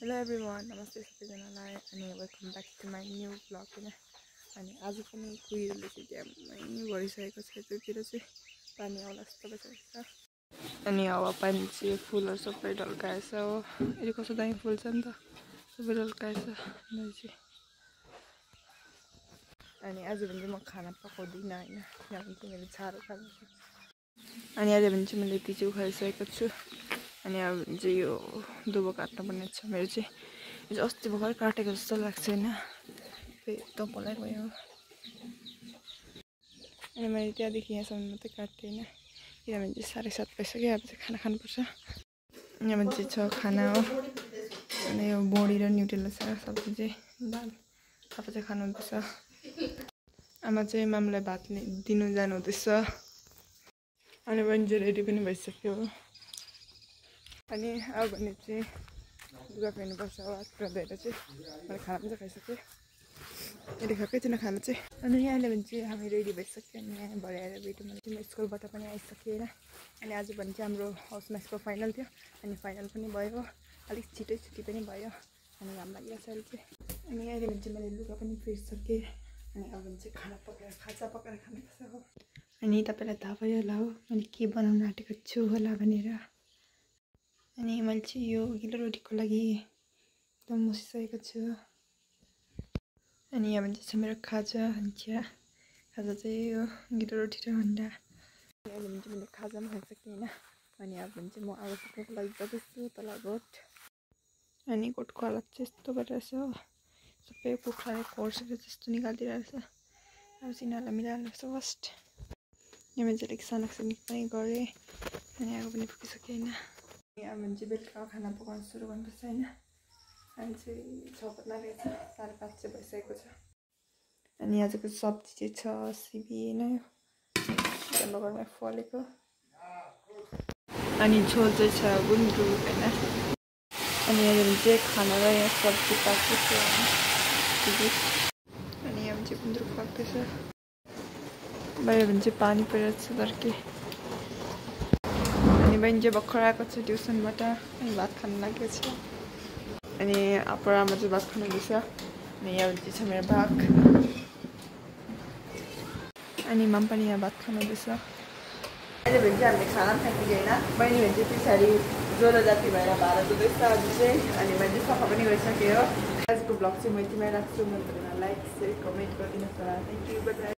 Hello everyone, namaste सबैजनालाई अनि welcome back to my new blog हैन। अनि आज पनि कुहिरोले चाहिँ ड्यामै भरिसकेको छ। यतातिर चाहिँ पानी आउला जस्तो भइसकेको छ। अनि हावापानी चाहिँ फुलहरू सबै ढल्काएछ हो। यो कस्तो दामी फुल छ नि त, सबै ढल्काएछ चाहिँ। अनि आज भने म खाना पकाउँदिनँ हैन, किनभने चाहिँ मैले छारो खानु छ। अनि आज भने चाहिँ मैले यति चाहिँ खाइसकेको छु। अनि अब चाहिँ यो दुबो काट्नुपर्ने छ मेरो चाहिँ। यो अस्ति भर्खर काटेको जस्तो लाग्छ हैन, फेरि तपलाई गयो। अनि मैले त्यहाँदेखि यहाँसम्म मात्रै काटेँ हैन, किनभने चाहिँ 7:30 भइसक्यो। अब चाहिँ खाना खानुपर्छ। यहाँ मान्छे छ खाना हो। अनि यो बोडी र न्युटेला सब्जी चाहिँ दाल अब चाहिँ खानु हुँदैछ। आमा चाहिँ मामलाई भात दिनु जानु हुँदैछ। अनि बहिनी रेडी पनि भइसक्यो। अनि अब भने चाहिँ लुगा फेर्नुपर्छ हो। आज धोएर चाहिँ मैले खाना पनि खाइसकेँ। अहिले खाएकै थिएन खाना चाहिँ। अनि यहाँले भने चाहिँ हामी रेडी भइसक्यो। अनि यहाँ भरे आएर भेट्यौँ भने चाहिँ म स्कुलबाट पनि आइसकेँ होइन। अनि आज भने चाहिँ हाम्रो हाउस म्याचको फाइनल थियो। अनि फाइनल पनि भयो, अलिक छिटै छुट्टी पनि भयो। अनि घाम लागिरहेको छ अहिले चाहिँ। अनि अहिले भने चाहिँ मैले लुगा पनि फेरिसकेँ। अनि अब भने चाहिँ खाजा पकाएर खानुपर्छ हो। अनि तपाईँलाई थाहा भयो होला हो मैले के बनाउन आँटेको छु होला भनेर। अनि मैले चाहिँ यो गिलो रोटीको लागि एकदम मुसिसकेको छु। अनि यहाँ चाहिँ मेरो खाजा चिया। खाजा चाहिँ यो गिलो रोटी र अन्डा। अहिले भने चाहिँ मैले खाजा पनि खाइसकेँ होइन। अनि अब भने चाहिँ म आगो फुक्नुको लागि जाँदैछु तल रोड। अनि गोठको हालत चाहिँ यस्तो भइरहेछ हो। सबै कुखुराले खोर्सेर जस्तो निकालिदिइरहेछ। अब सिनीहरूलाई मिलाइहाल्नुपर्छ फर्स्ट। यहाँ मान्छे अलिक सानक पनि गरेँ। अनि आगो पनि फुकिसकेँ होइन। अब भने चाहिँ बेलुका खाना पकाउन सुरु गर्नुपर्छ होइन। अहिले चाहिँ 6 बज्न लागेको छ, 5:30 चाहिँ भइसकेको छ। अनि आजको सब्जी चाहिँ छ सिबी होइन, घरमा फलेको। अनि झोल चाहिँ छ गुन्द्रुक होइन। अनि यहाँ चाहिँ खाना र यहाँ सब्जी पाक्दैछ। अनि यहाँ चाहिँ गुन्द्रुक पाक्दैछ। बाहिर भने चाहिँ पानी परिरहेको छ धर्के। अनि बहिनी चाहिँ भर्खर आएको छ ट्युसनबाट। अनि भात खानु लागेको छ। अनि आमा चाहिँ भात खानुहुँदैछ। अनि यहाँ भने चाहिँ छ मेरो भाग। अनि माम पनि यहाँ भात खानुहुँदैछ। अहिले भने चाहिँ हामीले खाना खाइपुग्यो होइन। बहिनी भने चाहिँ पछाडि ज्वरो जाति भएर भाडा धुँदैछ अझै चाहिँ। अनि मैले चाहिँ सफा पनि गरिसकेँ हो। आजको ब्लग चाहिँ म यतिमै राख्छु। मन परेन लाइक, सेयर, कमेन्ट गरिदिनुहोस् होला। Thank you, bye bye.